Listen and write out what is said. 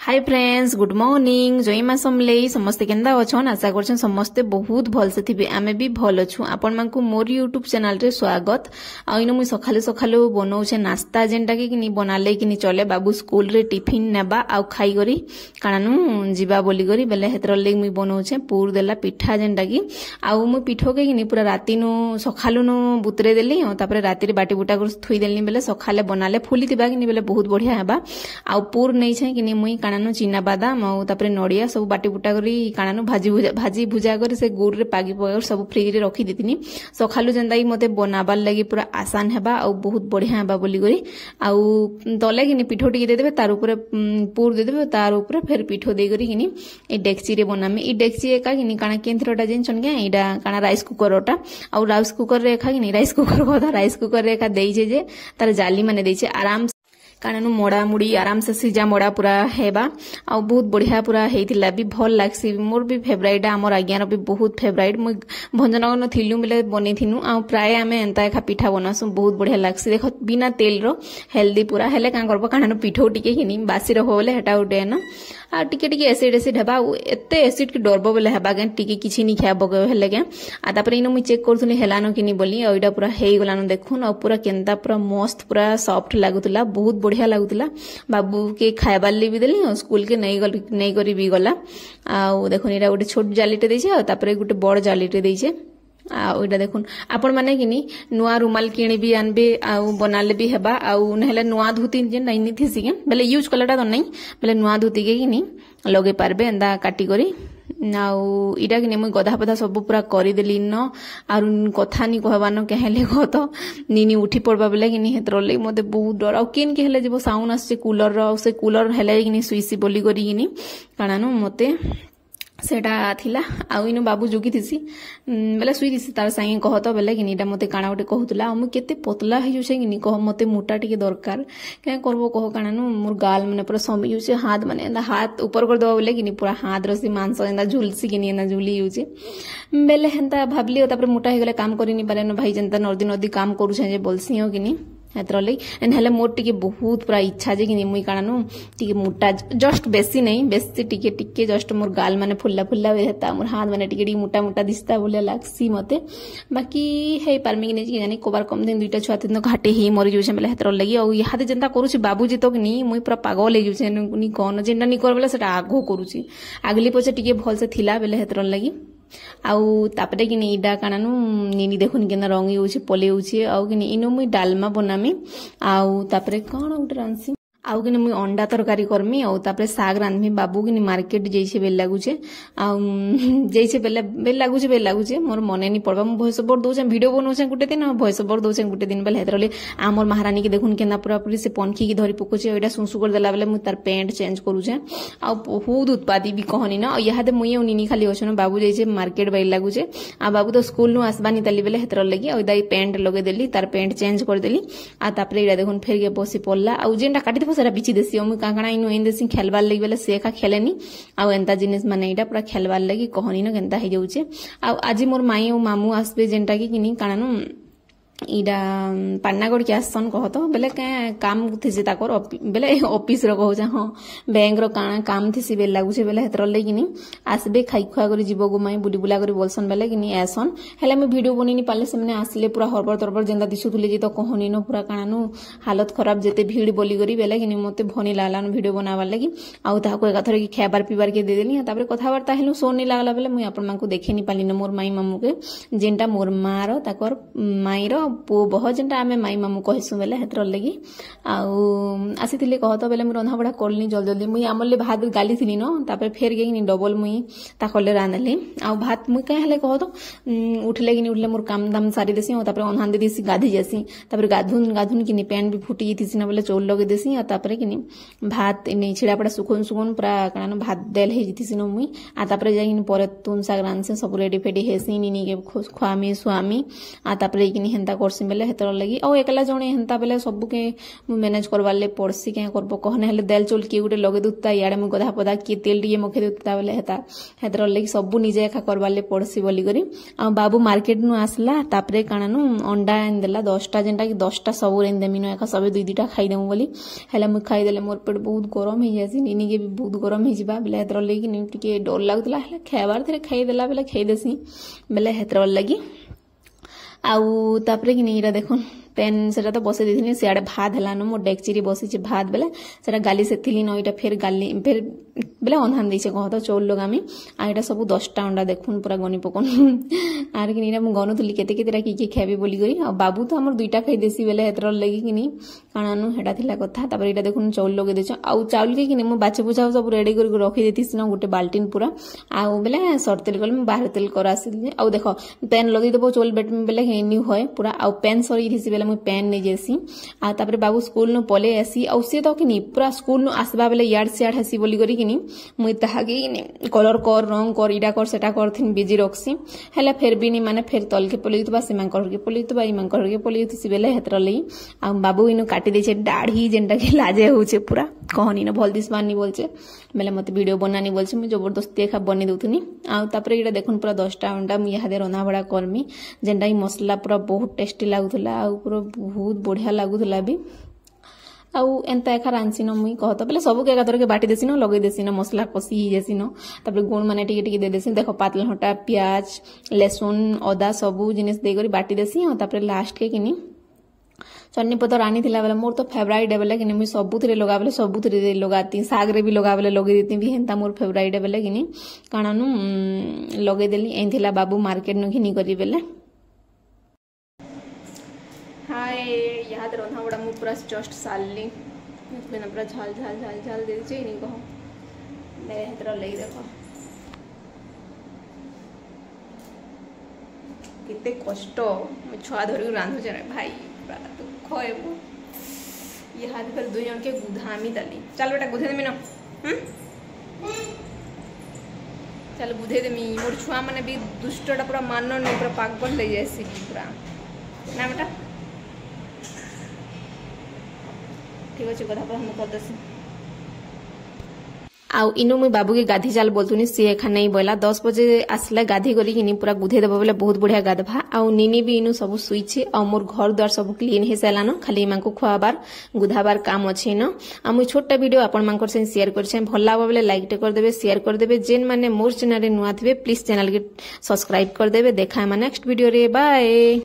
हाय friends, good morning. जयमा समले समस्ते केंदा अछन। आशा करछन समस्ते बहुत भल से थिबे। आमे भी भल अछु। आपन मानकु मोर यूट्यूब चैनल रे स्वागत। आ इनो मुई सखाले सखाले बनाउछे नाश्ता जेंटा कि नि बनाले कि नि चले बाबू स्कूल रे टिफिन नेबा आ खाई करी कानानु जीवा बोली करी बेले हेतर ले मुई बनाउछे पूर देला पिठा जेंटा कि आ मुई पिठो के कि नि पूरा राती नु सखालु नु बुतरे देली तापर राती रे बाटी बुटा कर थुई देली बेले सखाले बनाले फुली तिबा कि नि बेले बहुत बढ़िया हेबा। आ पूर नै छै कि नि मुई कानानु चीना बादाम आउ तापर नड़िया सब बाटी बुटा करी कानानु भाजी भुजा कर से गुड़ रे पागी पगर सब फ्रिज रे रखी देतिनी। सखालु जेंदा कि मते बनाबार लागि पूरा आसान हेबा आ बहुत बढ़िया हेबा बोली करी आउ तले कि नि पिठो टिके दे देबे तार ऊपर पूर दे देबे तार ऊपर फिर पिठो दे करी कि नि ए डेक्ची रे बनामे। ई डेक्ची एका कि नि काना केंथरोटा जेनछन के एडा काना राइस कुकर ओटा आउ राइस कुकर रे एका कि नि राइस कुकर कथा राइस कुकर रे एका देइछे जे तार जाली माने देइछे आराम कानानु मोड़ा मुड़ी आराम से सीजा मोड़ा पूरा हेबा आ बहुत बढ़िया पूरा हेतिला भी भल लागसी। मोर भी फेवरेट हमर आज्ञार भी बहुत फेवरेट। मु भंजनगर न थिलु बेले बनै थिनु आ प्राय आमे एंता एखा पिठा बनासु बहुत बढ़िया लागसी। देखो बिना तेल रो हेल्दी पूरा हेले का करबो कानानु पिठो टिके हिनी बासी रहो बोले हेटा उडे न आ टिके टिके एसिड हेबा एते एसिड के डरबो बोले हेबा के टिके किछि नि खाबो के हेले के आ तापर इनो मु चेक करथुनी हेलानो किनी बोली आ ओइडा पूरा हेइ गलानो देखुन आ पूरा केंता पूरा मस्त पूरा सॉफ्ट लागुतला बहुत बढ़िया लागुतला। बाबू के खाइबार ले भी देली और स्कूल के नहीं करी भी गला आ देखुन एटा गोटे छोट जालीटे देइछे आ तापर गोटे बड़ जालीटे देइछे आ ओइटा देखुन आपण माने किनी नुआ रुमाल किणी भी आनबे आ बनाले भी हेबा आ नहले नुआ धोती जे नहीं थिसी के बेले यूज कलाटा तो नहीं बेले नुआ धोती के किनी लगे पारबे एंदा काटी करी नाउ इटा कि मुई गधा पधा सब पूरा कर देली न आर कथा नि कहबान कहले कह तो नी उठी पड़बा बेले कि हेतर लगे मते बहुत डर आ केन के हेले जब साउंड आसे कूलर रो से कूलर हेले कि सुईसी बोली करी कि काणानु मते सेटा थिला आउ इनो बाबू जोगी थिसी बेले सुई दिसी तार संगे कहत बेले कि इटा मते काणा गोटे कहतुला आ मु केते पतला हे जुछे कि कह मते मोटा टिके दरकार के करबो कह काणानु मोर गाल माने पूरा समी जुछे हाथ माने एंदा हाथ ऊपर कर दबा बेले कि पूरा हाथ रसी मांस एंदा झुलसी कि एंदा झुली जुछे बेले हेंता भाबली तापर मोटा हे गेले काम करि नि पारे न भाई जनता नर्दी नदी काम करू छे जे बोलसी हो कि हेतर लगे नहले मोर टिके बहुत पूरा इच्छा जे कि मुई काणानु टिके मोटा जस्ट बेसी नहीं बेसी टिके टिके जस्ट मोर गाल माने फुल्ला फुल्ला हेता मोर हाथ माने टिके टिके मोटा मोटा दिसता बोले लागसी मते बाकी हे पारमी कि नहीं जानी कोबार कम दिन दुईटा छुआ दिन घाटे ही मरी जुछे बेले हेतर लगी आ इहाते जनता करूची बाबूजी तो कि मुई पूरा पागल हे जुछे नि कोन जेंटा नि कर बेले सेटा आगो करूची आगली पछे टिके भल से थिला बेले हेतर लगी आउ तापरे कि इडा काणानु निनी देखुन केना रंगी होछि पले होछि आउ कि इनो मुई डालमा बनामी आउ तापरे कोन उठ रांसी आउ कि मुई अंडा तरकारी करमी आउ तापरे साग रांधमी। बाबू कि मार्केट जैसे बेल लागुचे आउ जैसे बेल लागुचे मोर मने नि पड़बा मु भॉइस ओवर दोछे वीडियो बनोछे गुटे दिन भॉइस ओवर दोछे गुटे दिन बेले हेतरले आमर महारानी के देखुन केना पूरा पूरी से पंखी की धरी पकोचे ओइडा सुसु कर देला बेले मु तार पेंट चेंज करूछे आउ बहुत उत्पादी भी कहनी न यहादे मुई निनी खाली होछन बाबू जैसे मार्केट बेल लागुचे आ बाबू तो स्कूल नु आसबानी तली बेले हेतर लगी ओइदा पेंट लगे देली तार पेंट चेंज कर देली आ तापरे इडा देखुन फेर के बसी पड़ला आउ जेंटा काटी सेटा बिची देसी मुई काकणा इनो इन देसी खेलबार लगी बेले से एका खेलेनी आ एंता जिनिस माने इटा पूरा खेलबार लगी कहनी न केनता हे जाउचे आ आज मोर माई और मामू आसबे जेंटा कि किनी काणानु इडा पान्नागढ़ के आसन कहत बेले के काम थिसे ताकर बेले ऑफिस रो कहू हां बैंक रो काम थिसी बेल लागुचे बेले हेतर लेकिनी आसबे खाई खुआ करी जीव गुमाई बुली बुला करी बोलसन बेले किनी आसन हेले मैं वीडियो बनिनी पाले से माने आसले पूरा हरबर तरबर जेंदा दिसुथुले जे तो कहनी न पूरा काणानु हालत खराब जेते भीड़ बोली करी बेले किनी मते भनी लालान वीडियो बनावार लागि आउ ताको एकाथरे की खाबार पीबार के दे देनी तापर कथा वार्ता हेलु सोनी लागला बेले मुई आपन मानकु देखेनी पाली न मोर माई मामू के जेंटा मोर मारो ताकर माई रो पो बह जेंटा आमे माई मामू कहसु बेले हेतर लगी आउ आसीथिले कहत बेले मु रंधा बड़ा करली जल्दी जल्दी मुई आमले भात गाली थिनी न तापर फेर गेनी डबल मुई ताकले रांधली आउ भात मुई कह हेले कहत उठले कि उठले मोर काम दाम सारी देसी और तापर अनहान दे देसी गाधी जासी तापर गाधुन कि पेन भी फुटी थिसी न बेले चौल लगे देसी आ तापर कि भात इने छिड़ा पड़ा सुखन सुखन पूरा काना भात देल हे जितिसी न मुई आ तापर जाई पर तुन साग रांधसे सब रेडी फेडी हेसी निनी के खुआमी स्वामी आ तापर कि हेंता एंता करसी बेले हेतर लगी आ एकला जणे हेंता बेले सब के मैनेज करवार ले पड़सी के करबो कहने हेले दाल चौल किए गुटे लगे दुता याडे मु गधा पदा किए तेल टिके मखे दुता बेले हेतर लगी सब निजे एका करवार ले पड़सी बोली करी आ बाबू मार्केट नु आसला तापरे काणानु अंडा एन देला 10टा जेंटा कि 10टा सब रेन देमिनो एका सबे 2-2टा खाई देमु बोली हेला मु खाई देले मोर पेट बहुत गरम हे जासी निनी के भी बहुत गरम हे जिबा बेले हेतर लगी नि टिके डर लागतला हेला खाइबार थरे खाई देला बेले खाई देसी बेले हेतर लगी आउ तापरे कि नहीं देखुन पेन सेटा तो बसे देथिनी सियाडे भात हलानो मो डेक्ची रे बसी भात बेले सेटा गाली सेथिली न इटा फिर गाली फिर बेले अनहान दैछे कहत चौल लगामी आ इटा सब 10टा अंडा देखुन पूरा गनी पकोन आर कि नहीं मु गनुतली केते केतेरा की खाबी बोली गई आ बाबू तो हमर 2टा खाई देसी बेले हेतर लगी कि नहीं काणानु हेटा थिला कथा तापर इटा देखुन चौल लगे देछ आ चावल के कि नहीं मु बाचे बुझाव सब रेडी कर रखी देतिस न गुटे बाल्टीन पूरा आ बेले सरतेल गल मु बाहर तेल कर आसिल आ देखो पेन लगी देबो चौल बेट में बेले हेनी होय पूरा आ पेन सरी दिसी बेले मु पेन नै जेसी आ तापर बाबू स्कूल न पले आसी आ से तो कि नहीं पूरा स्कूल न आसबा बेले याड सियाड हसी बोली करी कि नहीं मुई ताहा के कलर कर रंग कर इडा कर सेटा करथिन बिजी रखसी हेला फेर भी नहीं माने फेर तल के पलितबा सीमा कर के पलितबा इमा कर के पलितसी बेले हेतर लई आ बाबू इनु काटी देछे दाढ़ी जेंटा के लाजे होछे पूरा कहनी न भल दिसबानी बोलछे बेले मते वीडियो बनानी बोलछे मु जबरदस्ती एखा बनी दउथनी आ तापर इडा देखुन पूरा 10टा अंडा मु यादे रना बडा करमी जेंटा ई मसला पूरा बहुत टेस्टी लागुथला आ पूरा बहुत बढ़िया लागुथला भी आउ एंता एखा रांसी न मुई कहत बेले सब के एकातर के बाटी देसी न लगे देसी न मसला कसी ही जेसी न तापर गुण माने टिके टिके दे देसी देखो पातल हटा प्याज लहसुन अदा सब जिनिस दे करी बाटी देसी आ तापर लास्ट के किनी चटनी पतर आनी थिला बेले मोर तो फेवरेट बेले किनी मुई सबुथिरे लगा बेले सबुथिरे लगाती साग रे भी लगा बेले लगे देती भी हेंता मोर फेवरेट बेले किनी काणानु लगे देली एन थिला बाबू मार्केट न घिनी करी बेले हाय याद रहा बड़ा मु पूरा जस्ट सालली मैंने पूरा झाल झाल झाल झाल दे दीजिए नहीं कहो मेरे हेतर लगी देखो कितने कष्ट छुआ धर रांधुचे रे भाई दुख है ये हाथ पर 2 जन के गुधामी दली चल बेटा गुधे देमी न चल गुधे देमी मोर छुआ माने भी दुष्टटा पूरा मान नहीं पूरा पागल ले जासी पूरा ना बेटा ठीक अच्छे कथा पर हम कर देसी आउ इनु मुई बाबू के गाधी चाल बोलतुनी सी एखा नहीं बोला 10 बजे आसले गाधी करी कि पूरा गुधे देबो बोले बहुत बढ़िया गाधभा आउ निनी भी इनु सब सुईछे आ मोर घर द्वार सब क्लीन हे सेलानो खाली मांको खुआबार गुधाबार काम अछि न आ मुई छोटा वीडियो आपन मांकर से शेयर करछे भल लागबो बोले लाइक टे कर देबे शेयर कर देबे जेन माने मोर चैनल रे नुआ थिबे प्लीज चैनल के सब्सक्राइब कर देबे देखा है नेक्स्ट वीडियो रे बाय।